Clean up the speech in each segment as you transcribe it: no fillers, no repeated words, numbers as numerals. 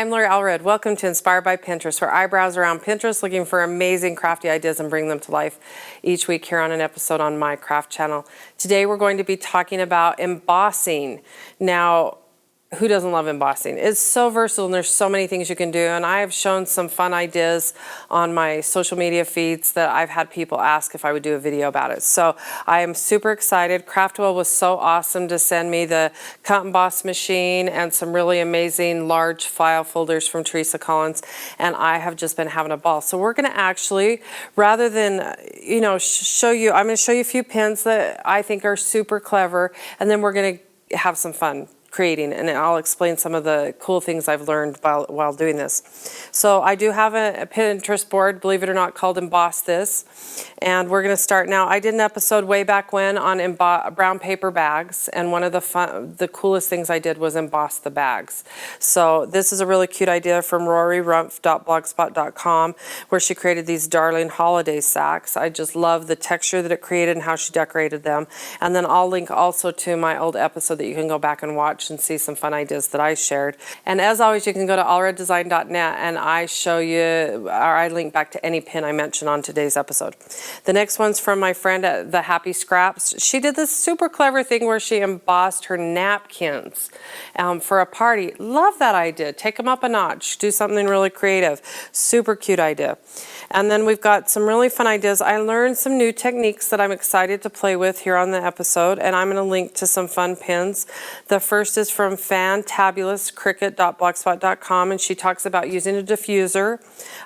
I'm Lori Allred. Welcome to Inspired by Pinterest, where I browse around Pinterest looking for amazing crafty ideas and bring them to life each week here on an episode on my craft channel. Today we're going to be talking about embossing. Now, who doesn't love embossing? It's so versatile and there's so many things you can do, and I have shown some fun ideas on my social media feeds that I've had people ask if I would do a video about it. So I am super excited. Craftwell was so awesome to send me the Cut'n Boss machine and some really amazing large file folders from Teresa Collins, and I have just been having a ball. So we're going to actually, rather than show you, I'm going to show you a few pins that I think are super clever, and then we're going to have some fun creating, and I'll explain some of the cool things I've learned while doing this. So I do have a Pinterest board, believe it or not, called Emboss This, and we're going to start now. I did an episode way back when on brown paper bags, and one of the coolest things I did was emboss the bags. So this is a really cute idea from roryrumpf.blogspot.com, where she created these darling holiday sacks. I just love the texture that it created and how she decorated them. And then I'll link also to my old episode that you can go back and watch and see some fun ideas that I shared. And as always, you can go to allreddesign.net and I show you, or I link back to any pin I mentioned on today's episode. The next one's from my friend at the Happy Scraps. She did this super clever thing where she embossed her napkins for a party. Love that idea. Take them up a notch. Do something really creative. Super cute idea. And then we've got some really fun ideas. I learned some new techniques that I'm excited to play with here on the episode, and I'm going to link to some fun pins. The first is from fantabulouscricket.blogspot.com, and she talks about using a diffuser.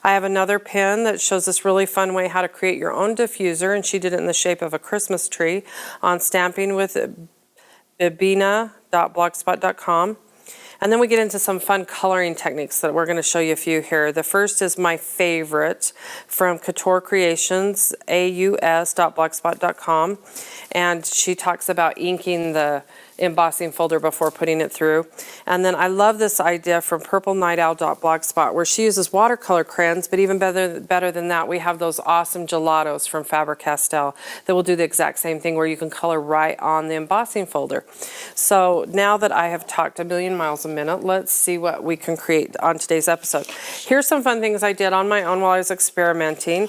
I have another pin that shows this really fun way how to create your own diffuser, and she did it in the shape of a Christmas tree on stamping with bibina.blogspot.com. And then we get into some fun coloring techniques that we're going to show you a few here. The first is my favorite from Couture Creations, aus.blogspot.com. And she talks about inking the embossing folder before putting it through. And then I love this idea from purplenightowl.blogspot, where she uses watercolor crayons, but even better than that, we have those awesome gelatos from Faber-Castell that will do the exact same thing, where you can color right on the embossing folder. So now that I have talked a million miles a minute, let's see what we can create on today's episode. Here's some fun things I did on my own while I was experimenting.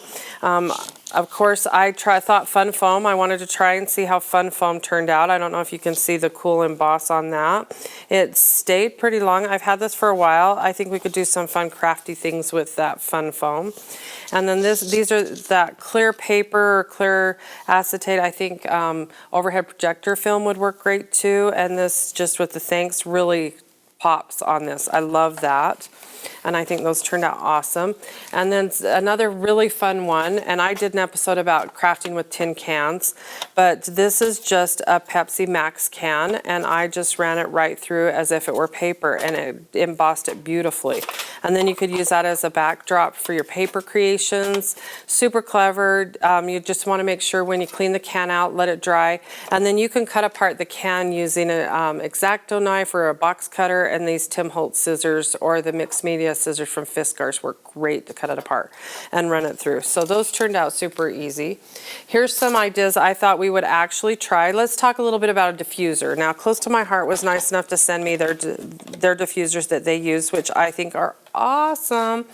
Of course, I thought fun foam. I wanted to try and see how fun foam turned out. I don't know if you can see the cool emboss on that. It stayed pretty long. I've had this for a while. I think we could do some fun crafty things with that fun foam. And then these are that clear paper or clear acetate. I think overhead projector film would work great too. And this, just with the thanks, really pops on this. I love that. And I think those turned out awesome. And then another really fun one, and I did an episode about crafting with tin cans, but this is just a Pepsi Max can, and I just ran it right through as if it were paper, and it embossed it beautifully. And then you could use that as a backdrop for your paper creations. Super clever. You just want to make sure when you clean the can out, let it dry, and then you can cut apart the can using an X-Acto knife or a box cutter, and these Tim Holtz scissors or the mixed media scissors from Fiskars work great to cut it apart and run it through. So those turned out super easy. Here's some ideas I thought we would actually try. Let's talk a little bit about a diffuser. Now, Close to My Heart was nice enough to send me their diffusers that they use, which I think are awesome.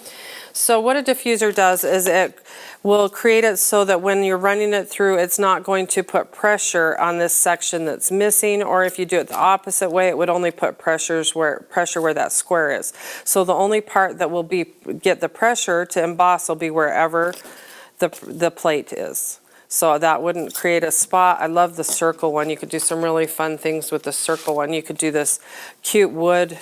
So what a diffuser does is it will create it so that when you're running it through, it's not going to put pressure on this section that's missing, or if you do it the opposite way, it would only put pressure where that square is. So the only part that will get the pressure to emboss will be wherever the plate is. So that wouldn't create a spot. I love the circle one. You could do some really fun things with the circle one. You could do this cute wood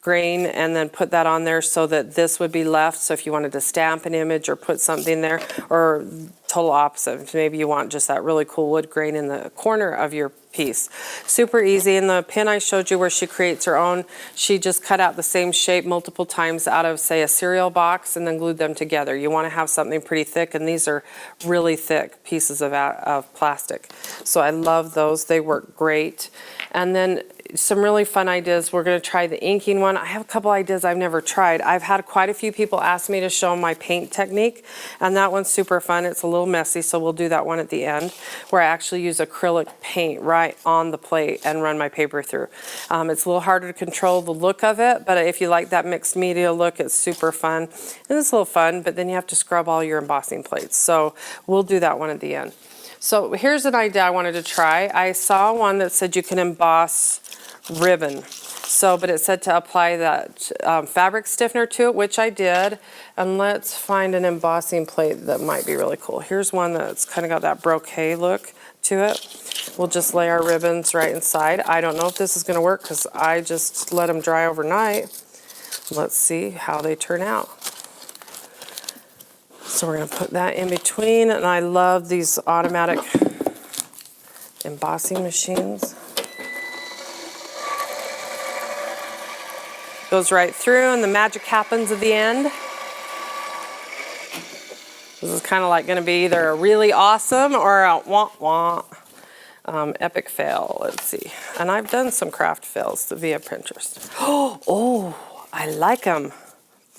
grain and then put that on there so that this would be left. So if you wanted to stamp an image or put something there, or total opposite, maybe you want just that really cool wood grain in the corner of your piece. Super easy. And the pin I showed you where she creates her own, she just cut out the same shape multiple times out of, say, a cereal box and then glued them together. You want to have something pretty thick, and these are really thick pieces of plastic. So I love those. They work great. And then some really fun ideas. We're going to try the inking one. I have a couple ideas I've never tried. I've had quite a few people ask me to show them my paint technique, and that one's super fun. It's a little messy, so we'll do that one at the end, where I actually use acrylic paint right on the plate and run my paper through. It's a little harder to control the look of it, but if you like that mixed media look, it's super fun. And it's a little fun, but then you have to scrub all your embossing plates. So we'll do that one at the end. So here's an idea I wanted to try. I saw one that said you can emboss ribbon. So, but it said to apply that fabric stiffener to it, which I did. And let's find an embossing plate that might be really cool. Here's one that's kind of got that brocade look to it. We'll just lay our ribbons right inside. I don't know if this is going to work because I just let them dry overnight. Let's see how they turn out. So we're going to put that in between, and I love these automatic embossing machines. Goes right through, and the magic happens at the end. This is kind of like going to be either a really awesome or a wah-wah epic fail. Let's see. And I've done some craft fails via Pinterest. Oh, I like them.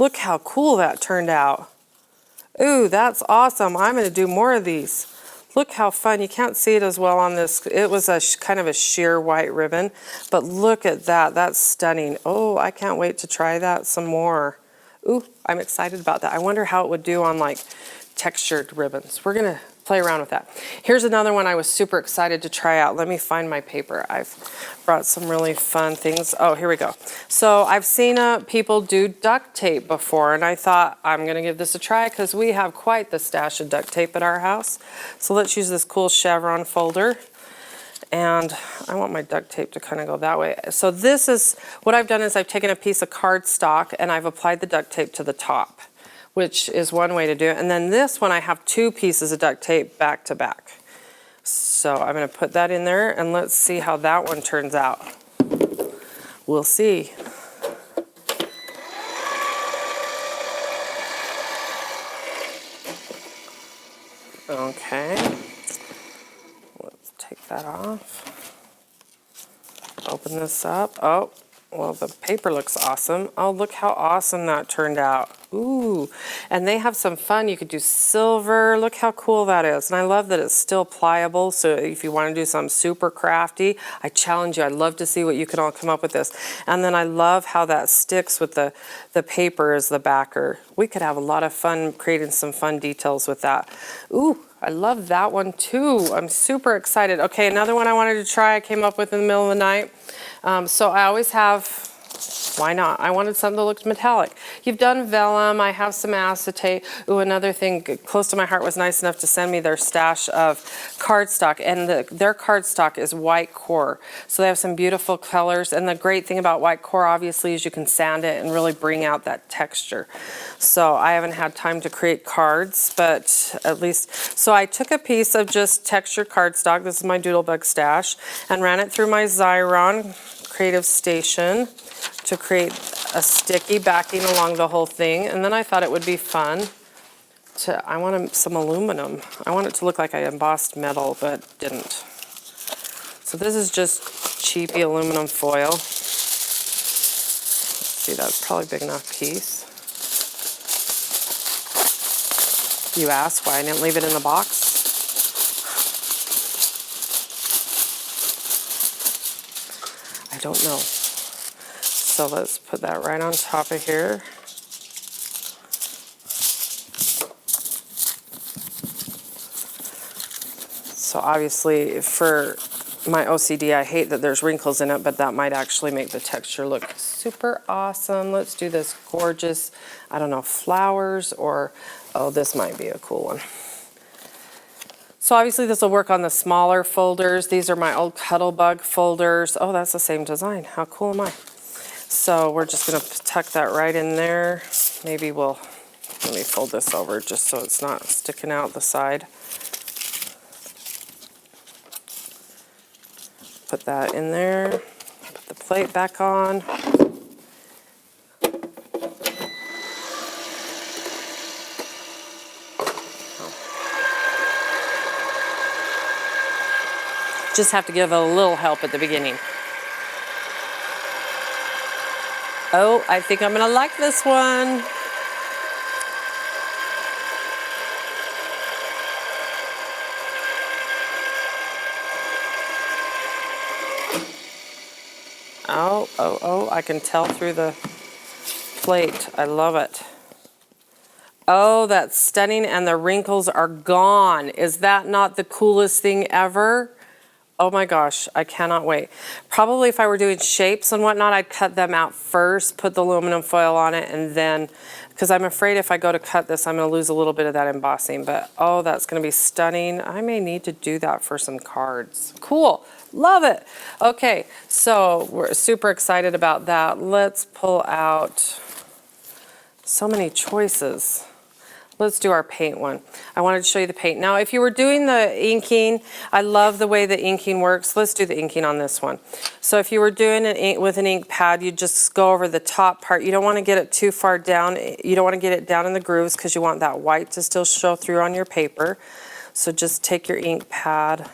Look how cool that turned out. Ooh, that's awesome. I'm going to do more of these. Look how fun. You can't see it as well on this. It was a kind of a sheer white ribbon, but look at that. That's stunning. Oh, I can't wait to try that some more. Ooh, I'm excited about that. I wonder how it would do on like textured ribbons. We're going to play around with that. Here's another one I was super excited to try out. Let me find my paper. I've brought some really fun things. Oh, here we go. So I've seen people do duct tape before, and I thought I'm going to give this a try because we have quite the stash of duct tape at our house. So let's use this cool chevron folder. And I want my duct tape to kind of go that way. So this is, what I've done is I've taken a piece of cardstock and I've applied the duct tape to the top, which is one way to do it. And then this one, I have two pieces of duct tape back to back. So I'm going to put that in there, and let's see how that one turns out. We'll see. Okay. Let's take that off. Open this up. Oh, well, the paper looks awesome. Oh, look how awesome that turned out. Ooh, and they have some fun. You could do silver. Look how cool that is. And I love that it's still pliable. So if you want to do something super crafty, I challenge you. I'd love to see what you can all come up with this. And then I love how that sticks with the paper as the backer. We could have a lot of fun creating some fun details with that. Ooh, I love that one too. I'm super excited. Okay, another one I wanted to try I came up with in the middle of the night. So I always have, why not? I wanted something that looked metallic. You've done vellum. I have some acetate. Ooh, another thing close to my heart was nice enough to send me their stash of cardstock, and their cardstock is white core. So they have some beautiful colors, and the great thing about white core obviously is you can sand it and really bring out that texture. So I haven't had time to create cards, but at least, so I took a piece of just textured cardstock, this is my Doodlebug stash, and ran it through my Xyron Creative Station to create a sticky backing along the whole thing. And then I thought it would be fun to, I want some aluminum. I want it to look like I embossed metal, but didn't. So this is just cheapy aluminum foil. Let's see, that's probably a big enough piece. You ask why I didn't leave it in the box? I don't know. So let's put that right on top of here. So obviously for my OCD, I hate that there's wrinkles in it, but that might actually make the texture look super awesome. Let's do this gorgeous, I don't know, flowers, or, oh, this might be a cool one. So obviously this will work on the smaller folders. These are my old Cuttlebug folders. Oh, that's the same design. How cool am I? So we're just going to tuck that right in there. Maybe we'll, let me fold this over just so it's not sticking out the side. Put that in there. Put the plate back on. Just have to give it a little help at the beginning. Oh, I think I'm gonna like this one. Oh, oh, oh, I can tell through the plate. I love it. Oh, that's stunning, and the wrinkles are gone. Is that not the coolest thing ever? Oh my gosh, I cannot wait. Probably if I were doing shapes and whatnot, I'd cut them out first, put the aluminum foil on it, and then, because I'm afraid if I go to cut this, I'm gonna lose a little bit of that embossing, but oh, that's gonna be stunning. I may need to do that for some cards. Cool, love it. Okay, so we're super excited about that. Let's pull out so many choices. Let's do our paint one. I wanted to show you the paint. Now, if you were doing the inking, I love the way the inking works. Let's do the inking on this one. So if you were doing it with an ink pad, you just go over the top part. You don't want to get it too far down. You don't want to get it down in the grooves because you want that white to still show through on your paper. So just take your ink pad,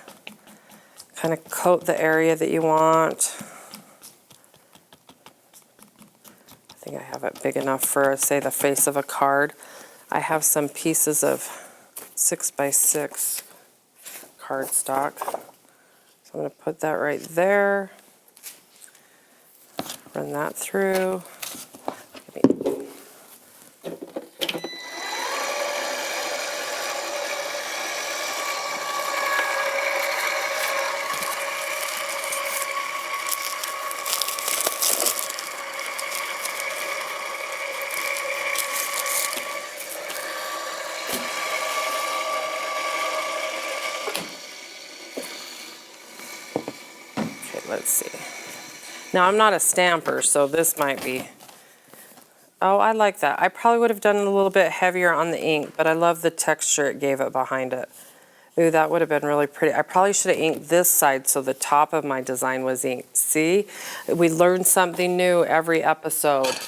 kind of coat the area that you want. I think I have it big enough for, say, the face of a card. I have some pieces of 6x6 cardstock. So I'm going to put that right there. Run that through. Let's see. Now I'm not a stamper, so this might be, oh, I like that. I probably would have done it a little bit heavier on the ink, but I love the texture it gave it behind it. Ooh, that would have been really pretty. I probably should have inked this side so the top of my design was inked. See, we learn something new every episode.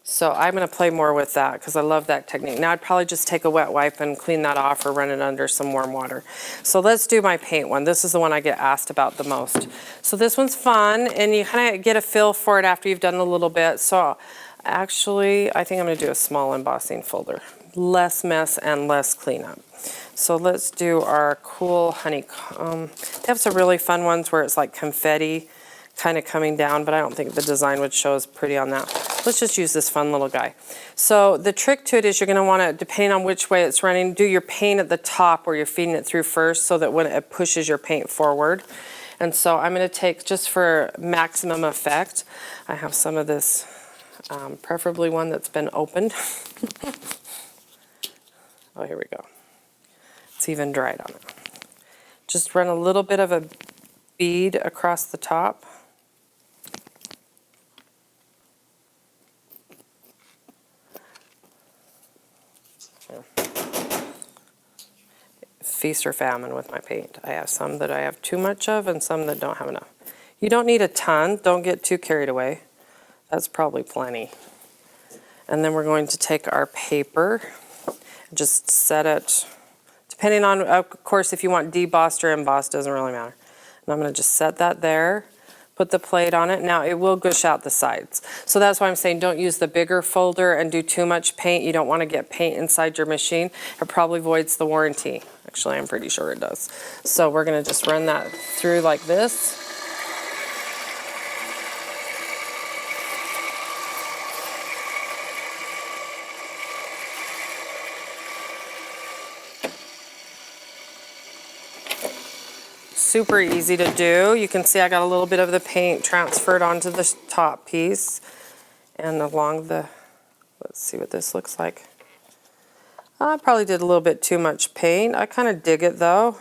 So I'm going to play more with that because I love that technique. Now I'd probably just take a wet wipe and clean that off or run it under some warm water. So let's do my paint one. This is the one I get asked about the most. So this one's fun, and you kind of get a feel for it after you've done a little bit. So actually, I think I'm going to do a small embossing folder. Less mess and less cleanup. So let's do our cool honeycomb. They have some really fun ones where it's like confetti kind of coming down, but I don't think the design would show as pretty on that. Let's just use this fun little guy. So the trick to it is you're going to want to, depending on which way it's running, do your paint at the top where you're feeding it through first so that when it pushes your paint forward. And so I'm going to take, just for maximum effect, I have some of this, preferably one that's been opened. Oh, here we go. It's even dried on it. Just run a little bit of a bead across the top. Feast or famine with my paint. I have some that I have too much of and some that don't have enough. You don't need a ton. Don't get too carried away. That's probably plenty. And then we're going to take our paper and just set it, depending on, of course, if you want debossed or embossed, doesn't really matter. And I'm going to just set that there. Put the plate on it. Now it will gush out the sides. So that's why I'm saying don't use the bigger folder and do too much paint. You don't want to get paint inside your machine. It probably voids the warranty. Actually, I'm pretty sure it does. So we're going to just run that through like this. Super easy to do. You can see I got a little bit of the paint transferred onto the top piece and along the, let's see what this looks like. I probably did a little bit too much paint. I kind of dig it though.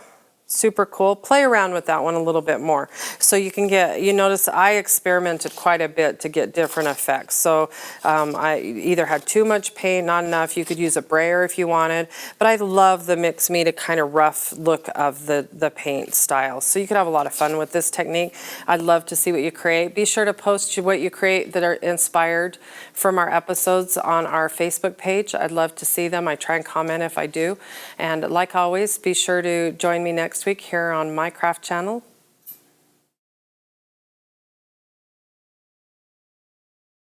Super cool. Play around with that one a little bit more. So you can get, you notice I experimented quite a bit to get different effects. So I either had too much paint, not enough. You could use a brayer if you wanted. But I love the mix media kind of rough look of the paint style. So you could have a lot of fun with this technique. I'd love to see what you create. Be sure to post what you create that are inspired from our episodes on our Facebook page. I'd love to see them. I try and comment if I do. And like always, be sure to join me next week here on my craft channel.